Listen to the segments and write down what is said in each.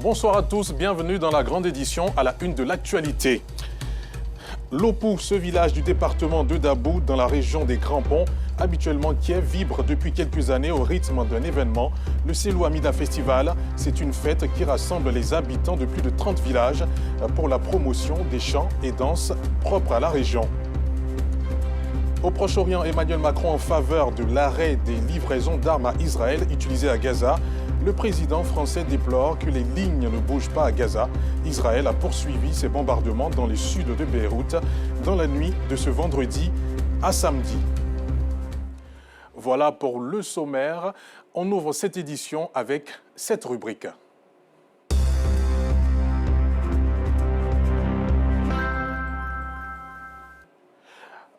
Bonsoir à tous, bienvenue dans la grande édition à la une de l'actualité. Lopou, ce village du département de Dabou, dans la région des Grands Ponts, habituellement Kiev, vibre depuis quelques années au rythme d'un événement. Le Selou Hamida Festival, c'est une fête qui rassemble les habitants de plus de 30 villages pour la promotion des chants et danses propres à la région. Au Proche-Orient, Emmanuel Macron en faveur de l'arrêt des livraisons d'armes à Israël utilisées à Gaza. Le président français déplore que les lignes ne bougent pas à Gaza. Israël a poursuivi ses bombardements dans le sud de Beyrouth dans la nuit de ce vendredi à samedi. Voilà pour le sommaire. On ouvre cette édition avec cette rubrique.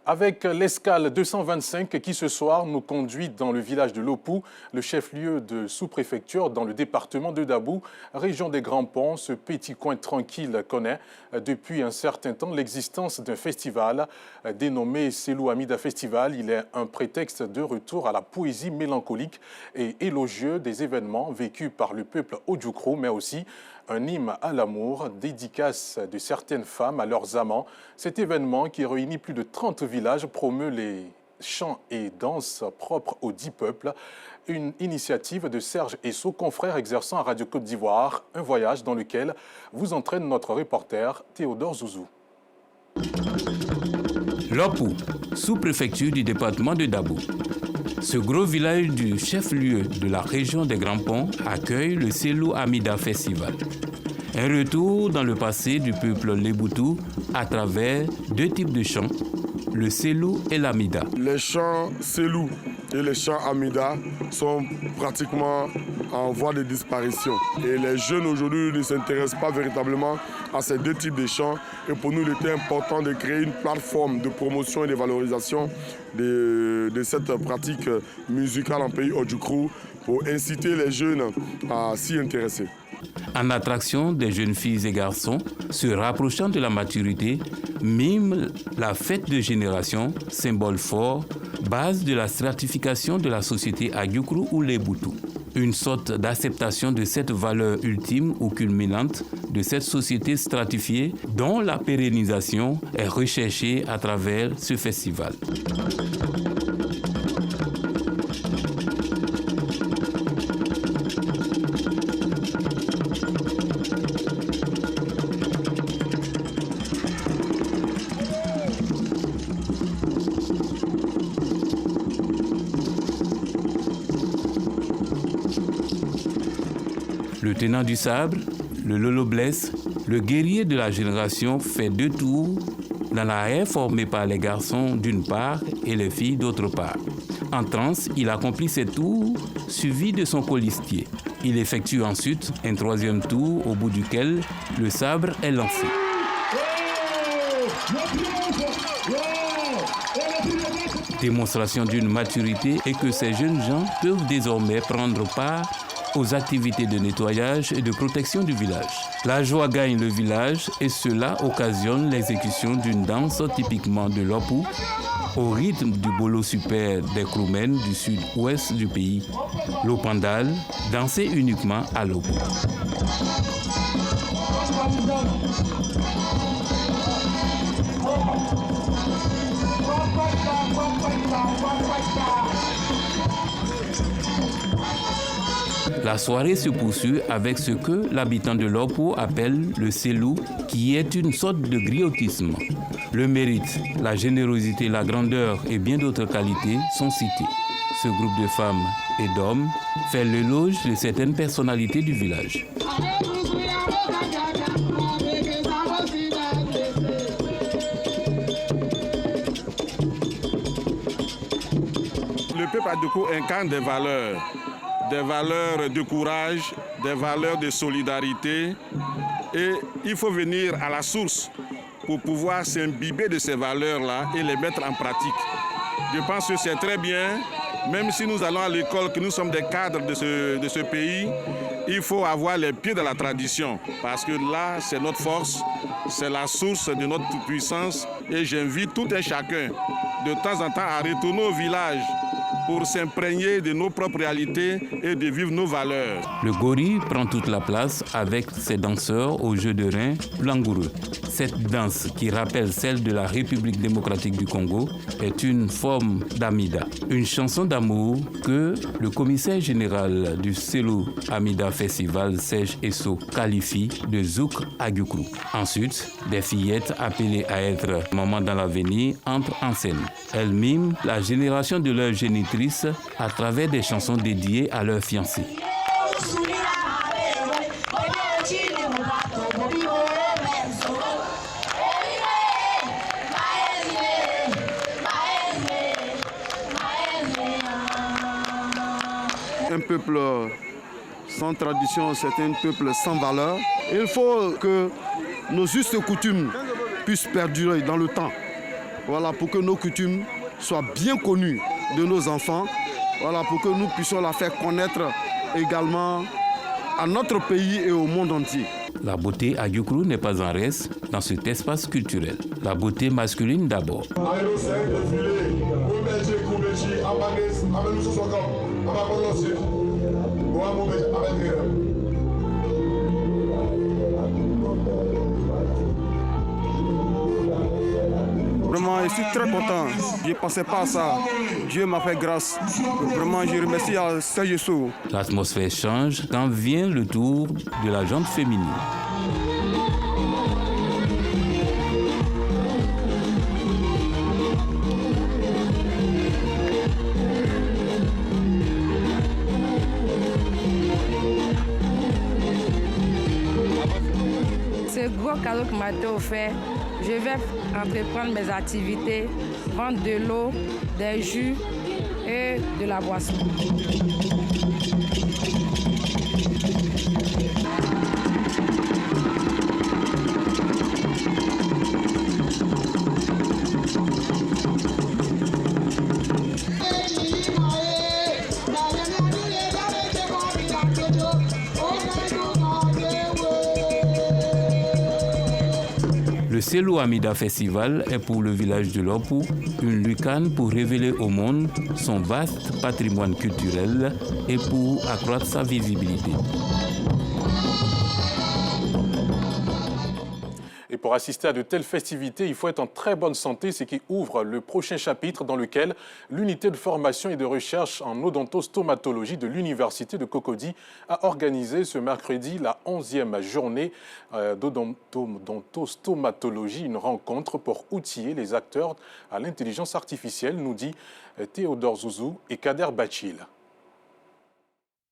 Avec l'escale 225 qui ce soir nous conduit dans le village de Lopou, le chef-lieu de sous-préfecture dans le département de Dabou, région des Grands Ponts. Ce petit coin tranquille connaît depuis un certain temps l'existence d'un festival dénommé Selou Hamida Festival. Il est un prétexte de retour à la poésie mélancolique et élogieux des événements vécus par le peuple Odjukrou, mais aussi un hymne à l'amour, dédicace de certaines femmes à leurs amants. Cet événement qui réunit plus de 30 villages promeut les chants et danses propres aux 10 peuples. Une initiative de Serge Esso, confrère exerçant à Radio Côte d'Ivoire. Un voyage dans lequel vous entraîne notre reporter Théodore Zouzou. Lopou, sous-préfecture du département de Dabou. Ce gros village du chef-lieu de la région des Grands Ponts accueille le Selou Hamida Festival. Un retour dans le passé du peuple Léboutou à travers deux types de chants, le Selou et l'Hamida. Les chants Selou et les chants Hamida sont pratiquement en voie de disparition. Et les jeunes aujourd'hui ne s'intéressent pas véritablement à ces deux types de chants. Et pour nous, il était important de créer une plateforme de promotion et de valorisation de cette pratique musicale en pays Odjukrou pour inciter les jeunes à s'y intéresser. En attraction des jeunes filles et garçons se rapprochant de la maturité, mime la fête de génération, symbole fort, base de la stratification de la société Adjukrou ou Léboutou. Une sorte d'acceptation de cette valeur ultime ou culminante de cette société stratifiée dont la pérennisation est recherchée à travers ce festival. Le tenant du sabre, le Lolo Bless, le guerrier de la génération fait deux tours dans la haie formée par les garçons d'une part et les filles d'autre part. En transe, il accomplit ses tours suivi de son colistier. Il effectue ensuite un troisième tour au bout duquel le sabre est lancé. Démonstration d'une maturité et que ces jeunes gens peuvent désormais prendre part aux activités de nettoyage et de protection du village. La joie gagne le village et cela occasionne l'exécution d'une danse typiquement de Lopou au rythme du bolo super des Kroumènes du sud-ouest du pays, l'Opandal, dansé uniquement à Lopou. La soirée se poursuit avec ce que l'habitant de Lopou appelle le Selou, qui est une sorte de griotisme. Le mérite, la générosité, la grandeur et bien d'autres qualités sont cités. Ce groupe de femmes et d'hommes fait l'éloge de certaines personnalités du village. Le peuple Adjukrou incarne des valeurs de courage, des valeurs de solidarité. Et il faut venir à la source pour pouvoir s'imbiber de ces valeurs-là et les mettre en pratique. Je pense que c'est très bien, même si nous allons à l'école, que nous sommes des cadres de ce pays, il faut avoir les pieds dans la tradition, parce que là, c'est notre force, c'est la source de notre puissance. Et j'invite tout un chacun, de temps en temps, à retourner au village pour s'imprégner de nos propres réalités et de vivre nos valeurs. Le gori prend toute la place avec ses danseurs au jeu de reins langoureux. Cette danse, qui rappelle celle de la République démocratique du Congo, est une forme d'Amida, une chanson d'amour que le commissaire général du Selou Amida Festival, Serge Esso, qualifie de Zouk Agyoukrou. Ensuite, des fillettes appelées à être maman dans l'avenir entrent en scène. Elles miment la génération de leurs génitrices à travers des chansons dédiées à leurs fiancés. Un peuple sans tradition, c'est un peuple sans valeur. Il faut que nos justes coutumes puissent perdurer dans le temps. Voilà, pour que nos coutumes soient bien connues de nos enfants. Voilà, pour que nous puissions la faire connaître également à notre pays et au monde entier. La beauté Agyoukrou n'est pas en reste dans cet espace culturel. La beauté masculine d'abord. Vraiment, je suis très content. Je ne pensais pas à ça. Dieu m'a fait grâce. Vraiment, je remercie à Serge Esso. L'atmosphère change quand vient le tour de la jante féminine. Ce gros cadeau que m'a été offert, je vais entreprendre mes activités, vendre de l'eau, des jus et de la boisson. Le Selou Amida Festival est pour le village de Lopou une lucane pour révéler au monde son vaste patrimoine culturel et pour accroître sa visibilité. Et pour assister à de telles festivités, il faut être en très bonne santé, ce qui ouvre le prochain chapitre dans lequel l'unité de formation et de recherche en odontostomatologie de l'Université de Cocody a organisé ce mercredi la 11e journée d'odontostomatologie, une rencontre pour outiller les acteurs à l'intelligence artificielle, nous dit Théodore Zouzou et Kader Bachil.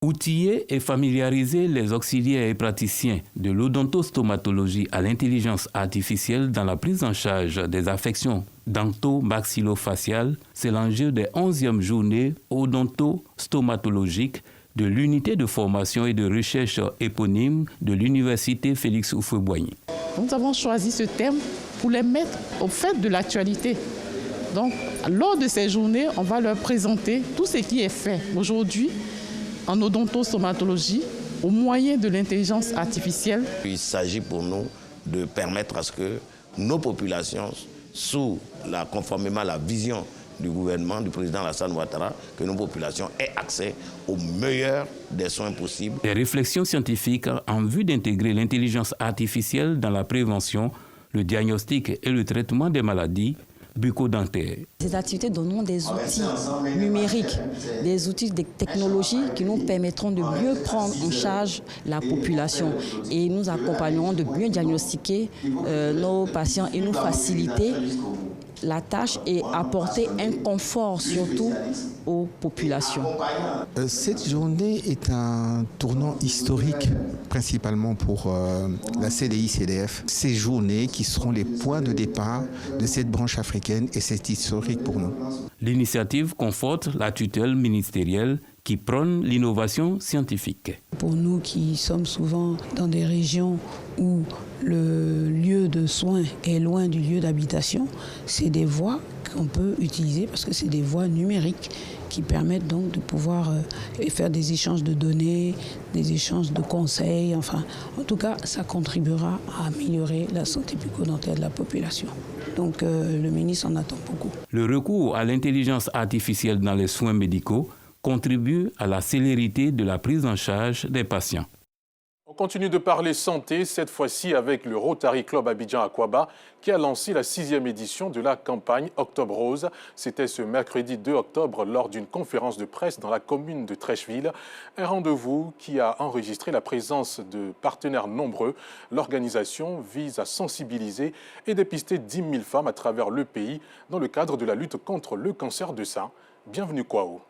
Outiller et familiariser les auxiliaires et praticiens de l'odontostomatologie à l'intelligence artificielle dans la prise en charge des affections dento-maxillofaciales, c'est l'enjeu des 11e journées odontostomatologiques de l'unité de formation et de recherche éponyme de l'Université Félix Houphouët-Boigny. Nous avons choisi ce thème pour les mettre au fait de l'actualité. Donc, lors de ces journées, on va leur présenter tout ce qui est fait aujourd'hui en odontostomatologie au moyen de l'intelligence artificielle. Il s'agit pour nous de permettre à ce que nos populations, conformément à la vision du gouvernement, du président Alassane Ouattara, que nos populations aient accès au meilleur des soins possibles. Des réflexions scientifiques en vue d'intégrer l'intelligence artificielle dans la prévention, le diagnostic et le traitement des maladies bucco-dentaires. Ces activités donnent des outils numériques, des outils de technologie qui nous permettront de mieux prendre en charge la population et nous accompagnerons de mieux diagnostiquer nos patients et nous faciliter la tâche et apporter un confort surtout aux populations. Cette journée est un tournant historique principalement pour la CDI-CDF. Ces journées qui seront les points de départ de cette branche africaine et c'est historique pour nous. L'initiative conforte la tutelle ministérielle qui prône l'innovation scientifique. Pour nous qui sommes souvent dans des régions où le lieu de soins est loin du lieu d'habitation, c'est des voies qu'on peut utiliser parce que c'est des voies numériques qui permettent donc de pouvoir faire des échanges de données, des échanges de conseils. Enfin, en tout cas, ça contribuera à améliorer la santé bucco-dentaire de la population. Donc le ministre en attend beaucoup. Le recours à l'intelligence artificielle dans les soins médicaux contribue à la célérité de la prise en charge des patients. On continue de parler santé, cette fois-ci avec le Rotary Club Abidjan-Akwaba qui a lancé la 6e édition de la campagne Octobre Rose. C'était ce mercredi 2 octobre lors d'une conférence de presse dans la commune de Trècheville. Un rendez-vous qui a enregistré la présence de partenaires nombreux. L'organisation vise à sensibiliser et dépister 10 000 femmes à travers le pays dans le cadre de la lutte contre le cancer du sein. Bienvenue Kwao.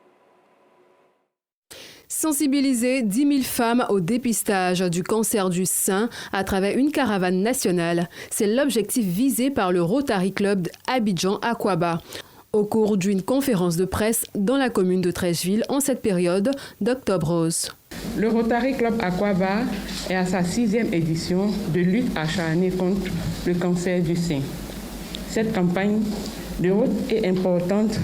Sensibiliser 10 000 femmes au dépistage du cancer du sein à travers une caravane nationale, c'est l'objectif visé par le Rotary Club Abidjan-Akwaba. Au cours d'une conférence de presse dans la commune de Trècheville en cette période d'Octobre Rose. Le Rotary Club Akwaba est à sa 6e édition de lutte acharnée contre le cancer du sein. Cette campagne de route est importante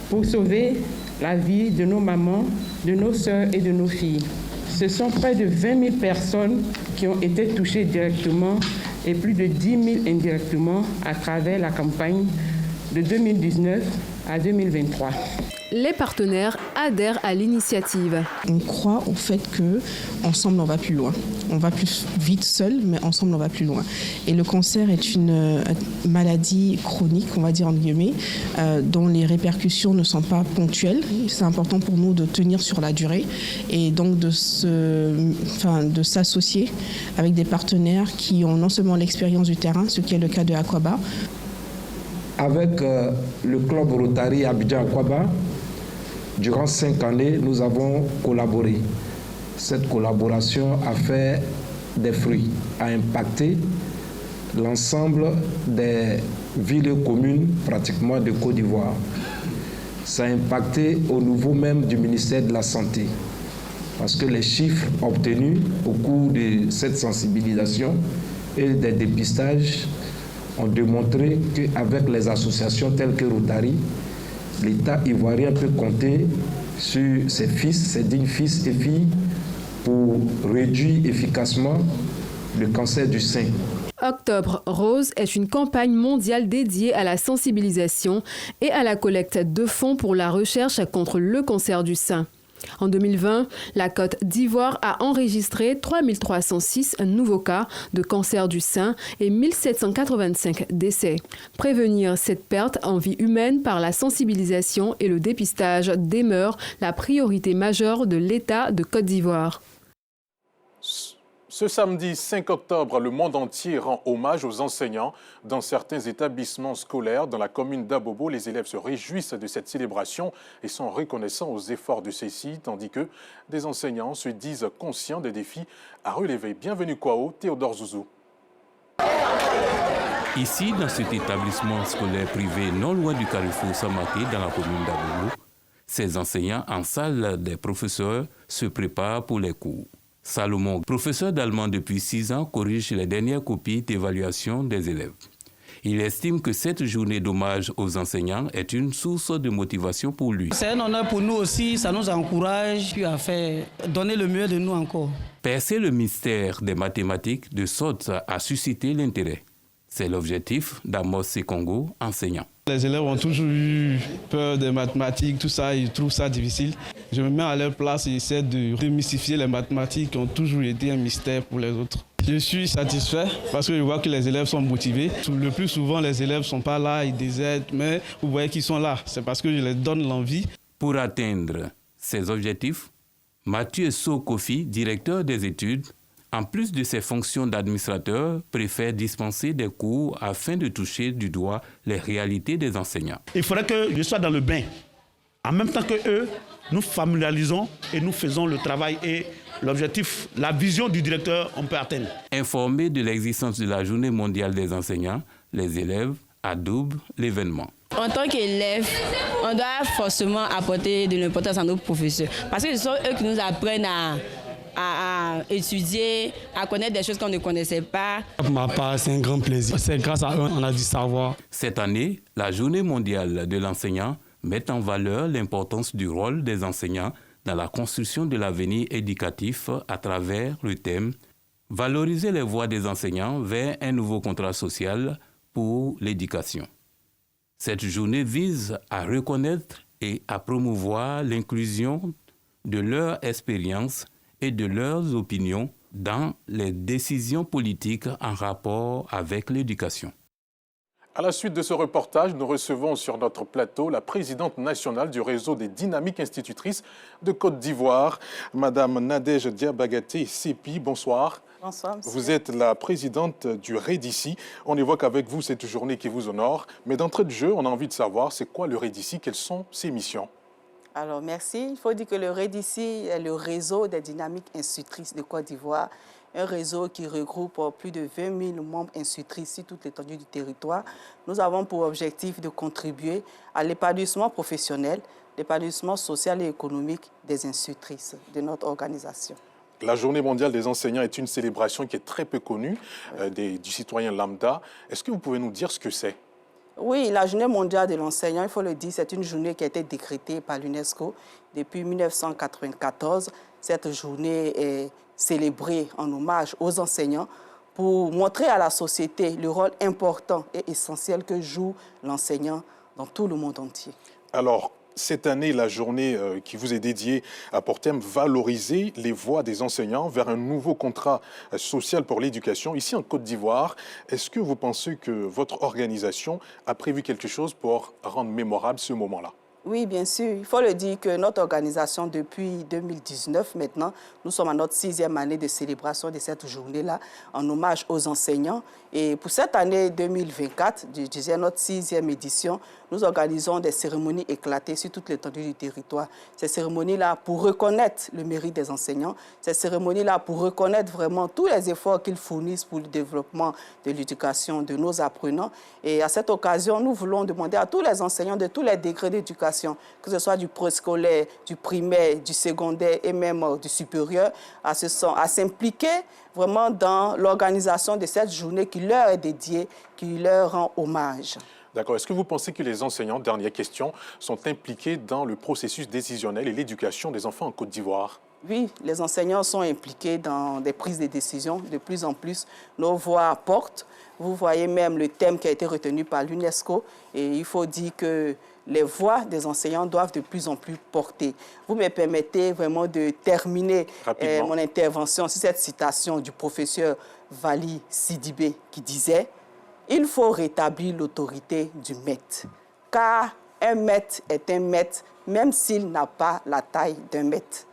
pour sauver la vie de nos mamans, de nos sœurs et de nos filles. Ce sont près de 20 000 personnes qui ont été touchées directement et plus de 10 000 indirectement à travers la campagne de 2019 à 2023. Les partenaires adhèrent à l'initiative. On croit au fait qu'ensemble on va plus loin. On va plus vite seul, mais ensemble on va plus loin. Et le cancer est une maladie chronique, on va dire entre guillemets, dont les répercussions ne sont pas ponctuelles. C'est important pour nous de tenir sur la durée et donc de s'associer avec des partenaires qui ont non seulement l'expérience du terrain, ce qui est le cas de Akwaba. Avec le club Rotary Abidjan-Akwaba, durant 5 années, nous avons collaboré. Cette collaboration a fait des fruits, a impacté l'ensemble des villes et communes pratiquement de Côte d'Ivoire. Ça a impacté au niveau même du ministère de la Santé. Parce que les chiffres obtenus au cours de cette sensibilisation et des dépistages ont démontré qu'avec les associations telles que Rotary, l'État ivoirien peut compter sur ses fils, ses dignes fils et filles pour réduire efficacement le cancer du sein. Octobre Rose est une campagne mondiale dédiée à la sensibilisation et à la collecte de fonds pour la recherche contre le cancer du sein. En 2020, la Côte d'Ivoire a enregistré 3306 nouveaux cas de cancer du sein et 1785 décès. Prévenir cette perte en vie humaine par la sensibilisation et le dépistage demeure la priorité majeure de l'État de Côte d'Ivoire. Ce samedi 5 octobre, le monde entier rend hommage aux enseignants. Dans certains établissements scolaires, dans la commune d'Abobo, les élèves se réjouissent de cette célébration et sont reconnaissants aux efforts de ceux-ci, tandis que des enseignants se disent conscients des défis à relever. Bienvenue Kwao, Théodore Zouzou. Ici, dans cet établissement scolaire privé non loin du carrefour Samaté, dans la commune d'Abobo, ces enseignants en salle des professeurs se préparent pour les cours. Salomon, professeur d'allemand depuis 6 ans, corrige les dernières copies d'évaluation des élèves. Il estime que cette journée d'hommage aux enseignants est une source de motivation pour lui. C'est un honneur pour nous aussi, ça nous encourage à faire donner le mieux de nous encore. Percer le mystère des mathématiques de sorte à susciter l'intérêt. C'est l'objectif d'Amos Sekongo, enseignant. Les élèves ont toujours eu peur des mathématiques, tout ça, ils trouvent ça difficile. Je me mets à leur place et j'essaie de démystifier les mathématiques qui ont toujours été un mystère pour les autres. Je suis satisfait parce que je vois que les élèves sont motivés. Le plus souvent, les élèves ne sont pas là, ils désertent, mais vous voyez qu'ils sont là. C'est parce que je leur donne l'envie. Pour atteindre ces objectifs, Mathieu Sokofi, directeur des études, en plus de ses fonctions d'administrateur, préfère dispenser des cours afin de toucher du doigt les réalités des enseignants. Il faudrait que je sois dans le bain. En même temps que eux, nous familiarisons et nous faisons le travail et l'objectif, la vision du directeur, on peut atteindre. Informés de l'existence de la Journée mondiale des enseignants, les élèves adoubent l'événement. En tant qu'élève, on doit forcément apporter de l'importance à nos professeurs parce que ce sont eux qui nous apprennent à étudier, à connaître des choses qu'on ne connaissait pas. Pour ma part, c'est un grand plaisir. C'est grâce à eux qu'on a du savoir. Cette année, la Journée mondiale de l'enseignant met en valeur l'importance du rôle des enseignants dans la construction de l'avenir éducatif à travers le thème « Valoriser les voix des enseignants vers un nouveau contrat social pour l'éducation. Cette journée vise à reconnaître et à promouvoir l'inclusion de leur expérience et de leurs opinions dans les décisions politiques en rapport avec l'éducation. À la suite de ce reportage, nous recevons sur notre plateau la présidente nationale du réseau des dynamiques institutrices de Côte d'Ivoire, Madame Nadège Diabagaté Sépi. Bonsoir. Bonsoir, monsieur. Vous êtes la présidente du REDICI. On évoque avec vous cette journée qui vous honore. Mais d'entrée de jeu, on a envie de savoir, c'est quoi le REDICI? Quelles sont ses missions? Alors, merci. Il faut dire que le REDICI est le réseau des dynamiques institutrices de Côte d'Ivoire. Un réseau qui regroupe plus de 20 000 membres institutrices sur toute l'étendue du territoire. Nous avons pour objectif de contribuer à l'épanouissement professionnel, l'épanouissement social et économique des institutrices de notre organisation. La Journée mondiale des enseignants est une célébration qui est très peu connue du citoyen lambda. Est-ce que vous pouvez nous dire ce que c'est? Oui, la Journée mondiale de l'enseignant, il faut le dire, c'est une journée qui a été décrétée par l'UNESCO depuis 1994. Cette journée est célébrée en hommage aux enseignants pour montrer à la société le rôle important et essentiel que joue l'enseignant dans tout le monde entier. Alors, cette année, la journée qui vous est dédiée a pour thème valoriser les voix des enseignants vers un nouveau contrat social pour l'éducation. Ici en Côte d'Ivoire, est-ce que vous pensez que votre organisation a prévu quelque chose pour rendre mémorable ce moment-là? Oui, bien sûr. Il faut le dire que notre organisation, depuis 2019 maintenant, nous sommes à notre 6e année de célébration de cette journée-là, en hommage aux enseignants. Et pour cette année 2024, je disais notre 6e édition, nous organisons des cérémonies éclatées sur toute l'étendue du territoire. Ces cérémonies-là pour reconnaître le mérite des enseignants, ces cérémonies-là pour reconnaître vraiment tous les efforts qu'ils fournissent pour le développement de l'éducation de nos apprenants. Et à cette occasion, nous voulons demander à tous les enseignants de tous les degrés d'éducation, que ce soit du préscolaire, du primaire, du secondaire et même du supérieur, à s'impliquer vraiment dans l'organisation de cette journée qui leur est dédiée, qui leur rend hommage. D'accord. Est-ce que vous pensez que les enseignants, dernière question, sont impliqués dans le processus décisionnel et l'éducation des enfants en Côte d'Ivoire? Oui, les enseignants sont impliqués dans des prises de décision. De plus en plus, nos voix portent. Vous voyez même le thème qui a été retenu par l'UNESCO. Et il faut dire que les voix des enseignants doivent de plus en plus porter. Vous me permettez vraiment de terminer mon intervention sur cette citation du professeur Vali Sidibé qui disait « Il faut rétablir l'autorité du maître, car un maître est un maître, même s'il n'a pas la taille d'un maître. »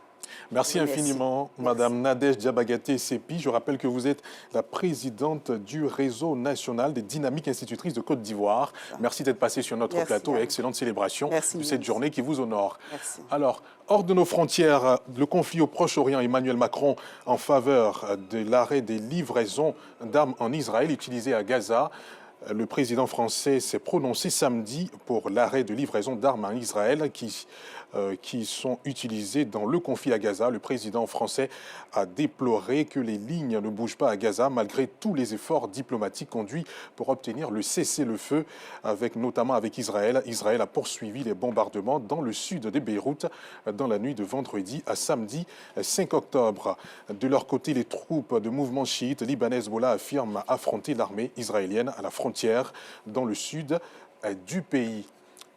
Merci infiniment, Madame Nadège Diabagaté Sépi. Je rappelle que vous êtes la présidente du réseau national des dynamiques institutrices de Côte d'Ivoire. Merci d'être passée sur notre plateau et excellente célébration de cette journée qui vous honore. Merci. Alors, hors de nos frontières, le conflit au Proche-Orient, Emmanuel Macron en faveur de l'arrêt des livraisons d'armes en Israël utilisées à Gaza. Le président français s'est prononcé samedi pour l'arrêt de livraison d'armes en Israël qui sont utilisées dans le conflit à Gaza. Le président français a déploré que les lignes ne bougent pas à Gaza malgré tous les efforts diplomatiques conduits pour obtenir le cessez-le-feu, notamment avec Israël. Israël a poursuivi les bombardements dans le sud de Beyrouth dans la nuit de vendredi à samedi 5 octobre. De leur côté, les troupes de mouvement chiite libanais Hezbollah affirment affronter l'armée israélienne à la frontière dans le sud du pays.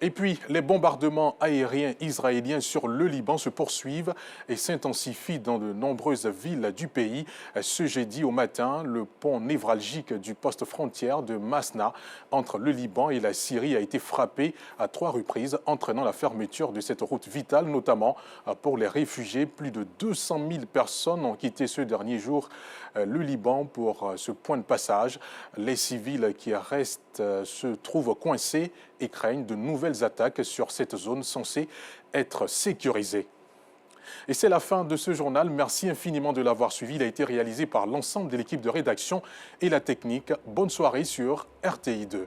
Et puis, les bombardements aériens israéliens sur le Liban se poursuivent et s'intensifient dans de nombreuses villes du pays. Ce jeudi au matin, le pont névralgique du poste frontière de Masna entre le Liban et la Syrie a été frappé à 3 reprises, entraînant la fermeture de cette route vitale, notamment pour les réfugiés. Plus de 200 000 personnes ont quitté ce dernier jour le Liban pour ce point de passage. Les civils qui restent se trouvent coincés et craignent de nouvelles attaques sur cette zone censée être sécurisée. Et c'est la fin de ce journal. Merci infiniment de l'avoir suivi. Il a été réalisé par l'ensemble de l'équipe de rédaction et la technique. Bonne soirée sur RTI2.